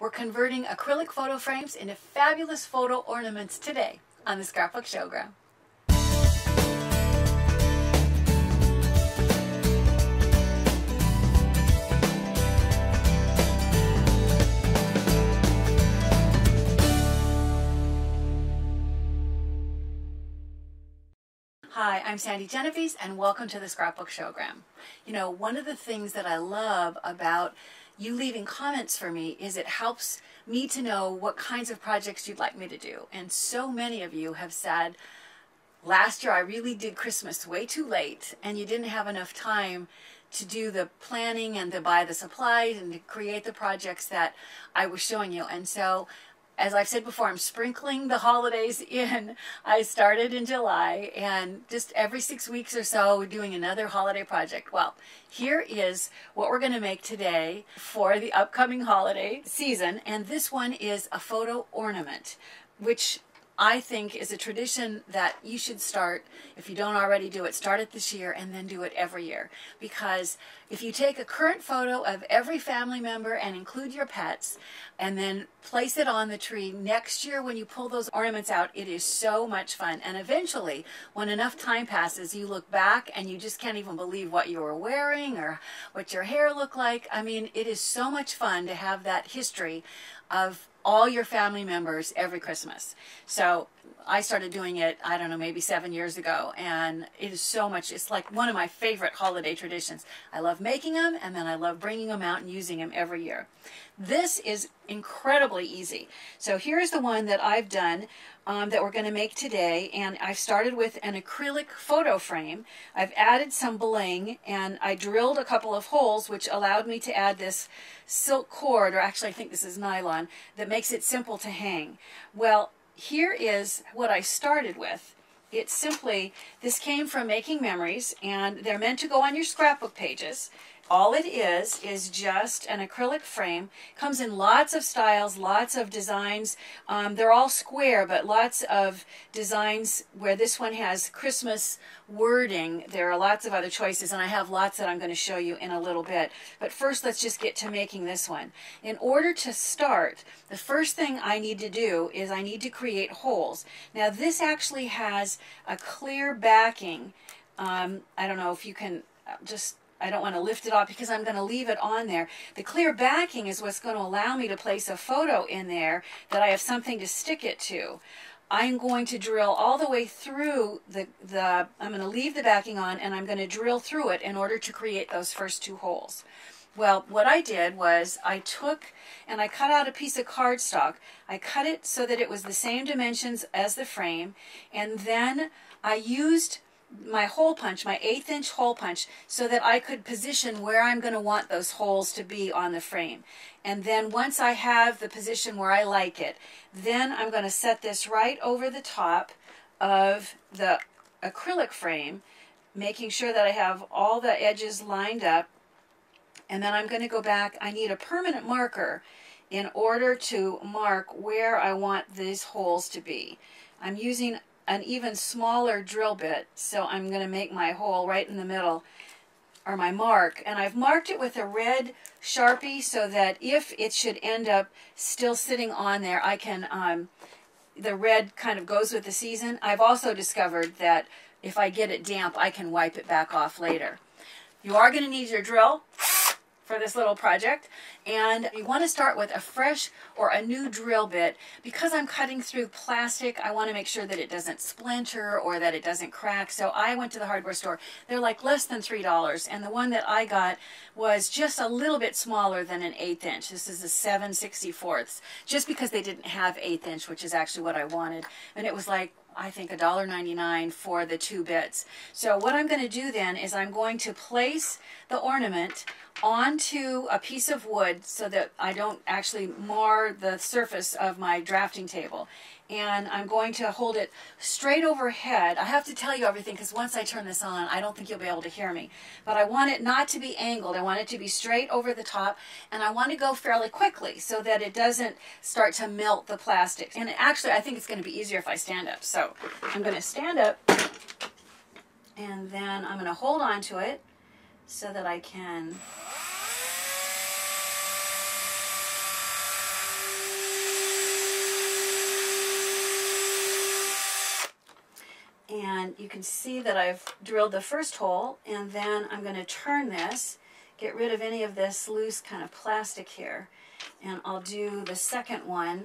We're converting acrylic photo frames into fabulous photo ornaments today on the Scrapbook Showground. Hi, I'm Sandi Genovese and welcome to the Scrapbook Showground. You know, one of the things that I love about you leaving comments for me is it helps me to know what kinds of projects you'd like me to do. And so many of you have said, last year I really did Christmas way too late and you didn't have enough time to do the planning and to buy the supplies and to create the projects that I was showing you. And so, as I've said before, I'm sprinkling the holidays in. I started in July, and just every 6 weeks or so, we're doing another holiday project. Well, here is what we're going to make today for the upcoming holiday season, and this one is a photo ornament, which I think is a tradition that you should start. If you don't already do it, start it this year and then do it every year. Because if you take a current photo of every family member and include your pets and then place it on the tree next year when you pull those ornaments out, it is so much fun. And eventually, when enough time passes, you look back and you just can't even believe what you were wearing or what your hair looked like. I mean, it is so much fun to have that history of all your family members every Christmas. So I started doing it, I don't know, maybe 7 years ago, and it is so much, it's like one of my favorite holiday traditions. I love making them, and then I love bringing them out and using them every year. This is incredibly easy. So here's the one that I've done that we're going to make today, and I've started with an acrylic photo frame. I've added some bling, and I drilled a couple of holes, which allowed me to add this silk cord, or actually I think this is nylon, that makes it simple to hang. Well, here is what I started with. It's simply, this came from Making Memories, and they're meant to go on your scrapbook pages. All it is just an acrylic frame. Comes in lots of styles, lots of designs. They're all square, but lots of designs where this one has Christmas wording. There are lots of other choices, and I have lots that I'm going to show you in a little bit. But first, let's just get to making this one. In order to start, the first thing I need to do is I need to create holes. Now, this actually has a clear backing. I don't know if you can just... I don't want to lift it off because I'm going to leave it on there. The clear backing is what's going to allow me to place a photo in there that I have something to stick it to. I'm going to drill all the way through I'm going to leave the backing on and I'm going to drill through it in order to create those first two holes. Well, what I did was I took and I cut out a piece of cardstock. I cut it so that it was the same dimensions as the frame, and then I used my hole punch, my 1/8 inch hole punch, so that I could position where I'm going to want those holes to be on the frame. And then once I have the position where I like it, then I'm going to set this right over the top of the acrylic frame, making sure that I have all the edges lined up. And then I'm going to go back. I need a permanent marker in order to mark where I want these holes to be. I'm using an even smaller drill bit, so I'm going to make my hole right in the middle, or my mark, and I've marked it with a red Sharpie so that if it should end up still sitting on there, I can, the red kind of goes with the season. I've also discovered that if I get it damp, I can wipe it back off later. You are going to need your drill for this little project, and you want to start with a fresh or a new drill bit. Because I'm cutting through plastic, I want to make sure that it doesn't splinter or that it doesn't crack. So I went to the hardware store. They're like less than $3, and the one that I got was just a little bit smaller than an 1/8 inch. This is a 7/64, just because they didn't have 1/8 inch, which is actually what I wanted, and it was like, I think, $1.99 for the 2 bits. So what I'm going to do then is I'm going to place the ornament onto a piece of wood so that I don't actually mar the surface of my drafting table. And I'm going to hold it straight overhead. I have to tell you everything because once I turn this on, I don't think you'll be able to hear me. But I want it not to be angled. I want it to be straight over the top, and I want to go fairly quickly so that it doesn't start to melt the plastic. And actually, I think it's going to be easier if I stand up. So I'm going to stand up, and then I'm going to hold on to it so that I can you can see that I've drilled the first hole, and then I'm going to turn this, get rid of any of this loose kind of plastic here, and I'll do the second one.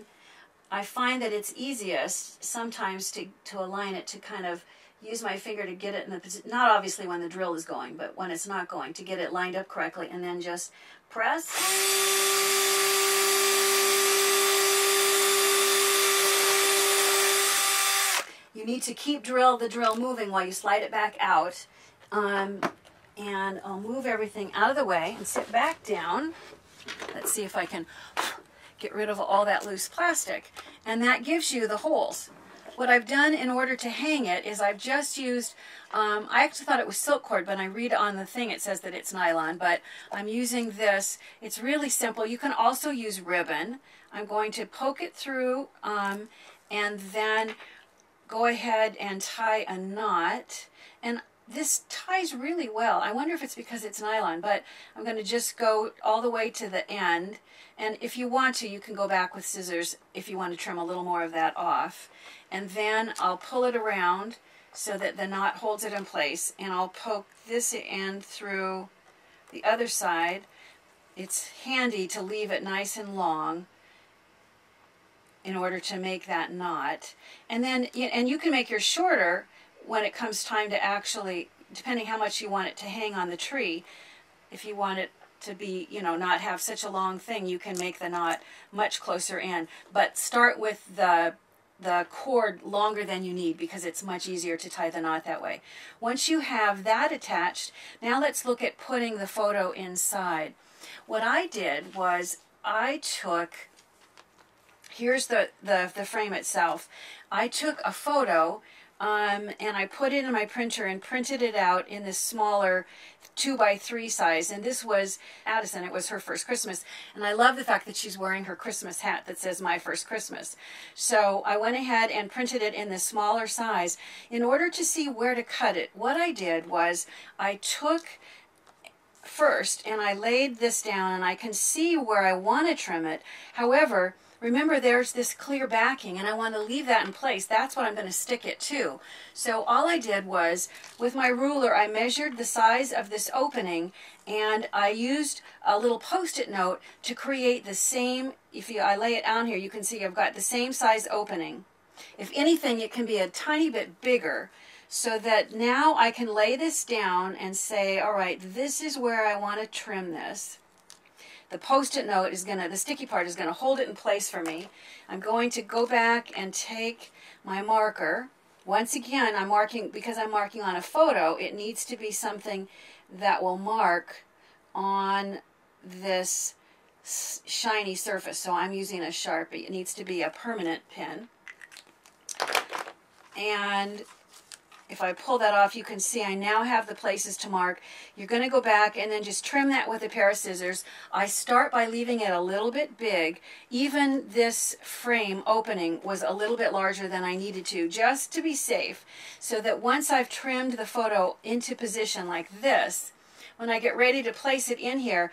I find that it's easiest sometimes to align it, to kind of use my finger to get it in the position, not obviously when the drill is going, but when it's not going, to get it lined up correctly, and then just press. You need to keep the drill moving while you slide it back out. And I'll move everything out of the way and sit back down. Let's see if I can get rid of all that loose plastic. And that gives you the holes. What I've done in order to hang it is I've just used, I actually thought it was silk cord, but I read on the thing it says that it's nylon, but I'm using this. It's really simple. You can also use ribbon. I'm going to poke it through and then go ahead and tie a knot. And this ties really well. I wonder if it's because it's nylon, but I'm going to just go all the way to the end. And if you want to, you can go back with scissors if you want to trim a little more of that off. And then I'll pull it around so that the knot holds it in place. And I'll poke this end through the other side. It's handy to leave it nice and long in order to make that knot. And then, and you can make yours shorter when it comes time to actually, depending how much you want it to hang on the tree. If you want it to be, not have such a long thing, you can make the knot much closer in. But start with the cord longer than you need, because it's much easier to tie the knot that way. Once you have that attached, now let's look at putting the photo inside. What I did was I took, here's the frame itself. I took a photo and I put it in my printer and printed it out in this smaller 2x3 size. And this was Addison. It was her first Christmas. And I love the fact that she's wearing her Christmas hat that says My First Christmas. So I went ahead and printed it in this smaller size. In order to see where to cut it, what I did was I took first and I laid this down, and I can see where I want to trim it. However, remember, there's this clear backing, and I want to leave that in place. That's what I'm going to stick it to. So all I did was, with my ruler, I measured the size of this opening, and I used a little Post-it note to create the same, I lay it down here, you can see I've got the same size opening. If anything, it can be a tiny bit bigger, so that now I can lay this down and say, all right, this is where I want to trim this. The Post-it note is the sticky part is going to hold it in place for me. I'm going to go back and take my marker. Once again, I'm marking, because I'm marking on a photo, it needs to be something that will mark on this shiny surface. So I'm using a Sharpie. It needs to be a permanent pen. And if I pull that off, you can see I now have the places to mark. You're going to go back and then just trim that with a pair of scissors. I start by leaving it a little bit big. Even this frame opening was a little bit larger than I needed to, just to be safe, so that once I've trimmed the photo into position like this, when I get ready to place it in here,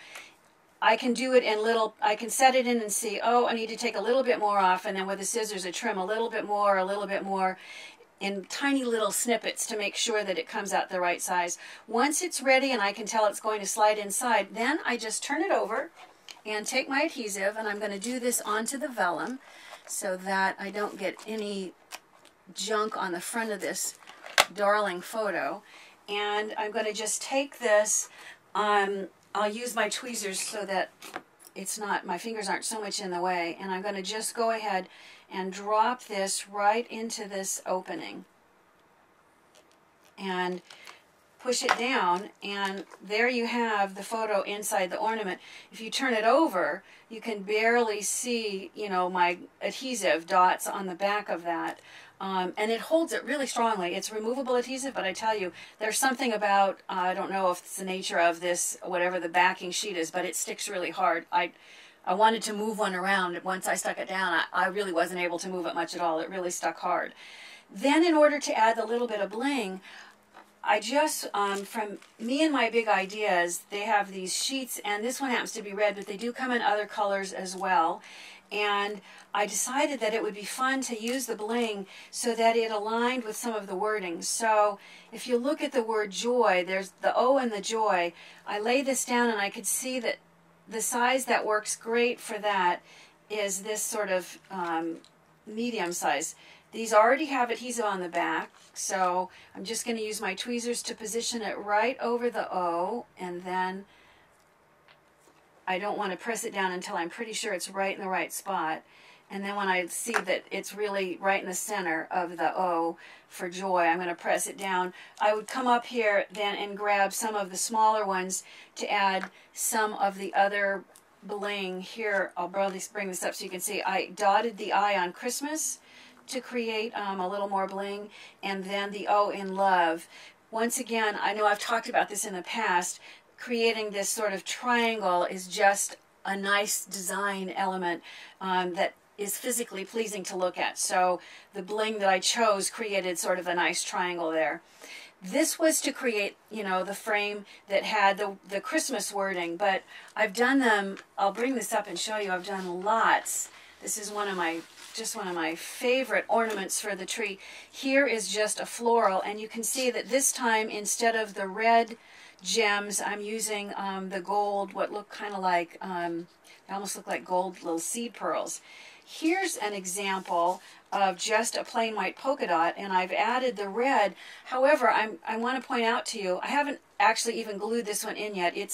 I can do it in I can set it in and see, oh, I need to take a little bit more off, and then with the scissors I trim a little bit more, in tiny little snippets to make sure that it comes out the right size. Once it's ready and I can tell it's going to slide inside, then I just turn it over and take my adhesive, and I'm going to do this onto the vellum so that I don't get any junk on the front of this darling photo. And I'm going to just take this, I'll use my tweezers so that my fingers aren't so much in the way, and I'm going to just go ahead and drop this right into this opening and push it down, and there you have the photo inside the ornament. If you turn it over, you can barely see, my adhesive dots on the back of that. And it holds it really strongly. It's removable adhesive, but I tell you, there's something about, I don't know if it's the nature of this, whatever the backing sheet is, but it sticks really hard. I wanted to move one around. Once I stuck it down, I really wasn't able to move it much at all. It really stuck hard. Then in order to add the little bit of bling, I just, from me and my big ideas, they have these sheets, and this one happens to be red, but they do come in other colors as well. And I decided that it would be fun to use the bling so that it aligned with some of the wording. So if you look at the word joy, there's the O in the joy. I laid this down and I could see that the size that works great for that is this sort of medium size. These already have adhesive on the back, so I'm just going to use my tweezers to position it right over the O, and then I don't want to press it down until I'm pretty sure it's right in the right spot. And then when I see that it's really right in the center of the O for joy, I'm going to press it down. I would come up here then and grab some of the smaller ones to add some of the other bling. Here, I'll bring this up so you can see. I dotted the I on Christmas to create a little more bling, and then the O in love. Once again, I know I've talked about this in the past, creating this sort of triangle is just a nice design element that is physically pleasing to look at. So the bling that I chose created sort of a nice triangle there. This was to create, you know, the frame that had the Christmas wording, but I've done them, I'll bring this up and show you, I've done lots. This is just one of my favorite ornaments for the tree. Here is just a floral, and you can see that this time, instead of the red gems, I'm using the gold, what look kind of like, they almost look like gold little seed pearls. Here's an example of just a plain white polka dot, and I've added the red. However, I want to point out to you, I haven't actually even glued this one in yet. It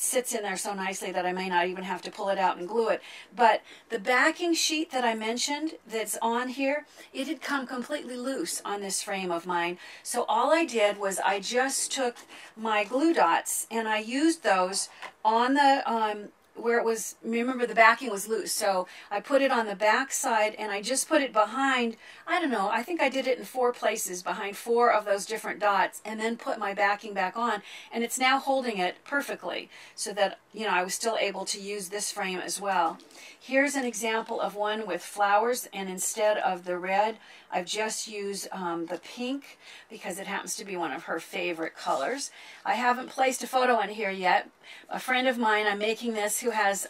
sits in there so nicely that I may not even have to pull it out and glue it. But the backing sheet that I mentioned that's on here, it had come completely loose on this frame of mine. So all I did was I just took my glue dots and I used those on the where it was, remember the backing was loose, so I put it on the back side and I just put it behind, I don't know, I think I did it in 4 places, behind 4 of those different dots, and then put my backing back on, and it's now holding it perfectly so that, you know, I was still able to use this frame as well. Here's an example of one with flowers, and instead of the red, I've just used the pink because it happens to be one of her favorite colors. I haven't placed a photo in here yet. A friend of mine, I'm making this, who has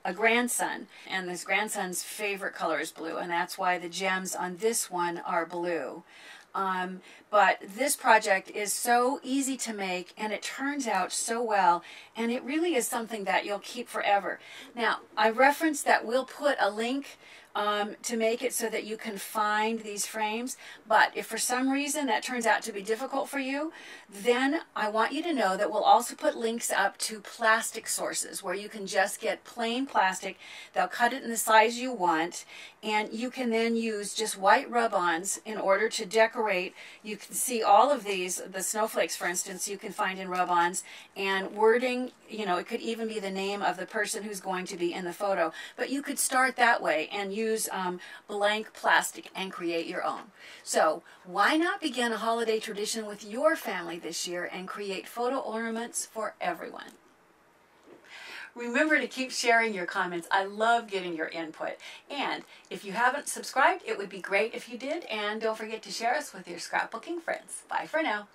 a grandson, and this grandson's favorite color is blue, and that's why the gems on this one are blue. But this project is so easy to make, and it turns out so well, and it really is something that you'll keep forever. Now, I referenced that we'll put a link to make it so that you can find these frames, but if for some reason that turns out to be difficult for you, then I want you to know that we'll also put links up to plastic sources where you can just get plain plastic. They'll cut it in the size you want, and you can then use just white rub-ons in order to decorate. You can see all of these, the snowflakes for instance, you can find in rub-ons, and wording, you know, it could even be the name of the person who's going to be in the photo, but you could start that way and use blank plastic and create your own. So why not begin a holiday tradition with your family this year and create photo ornaments for everyone? Remember to keep sharing your comments. I love getting your input. And if you haven't subscribed, it would be great if you did. And don't forget to share us with your scrapbooking friends. Bye for now.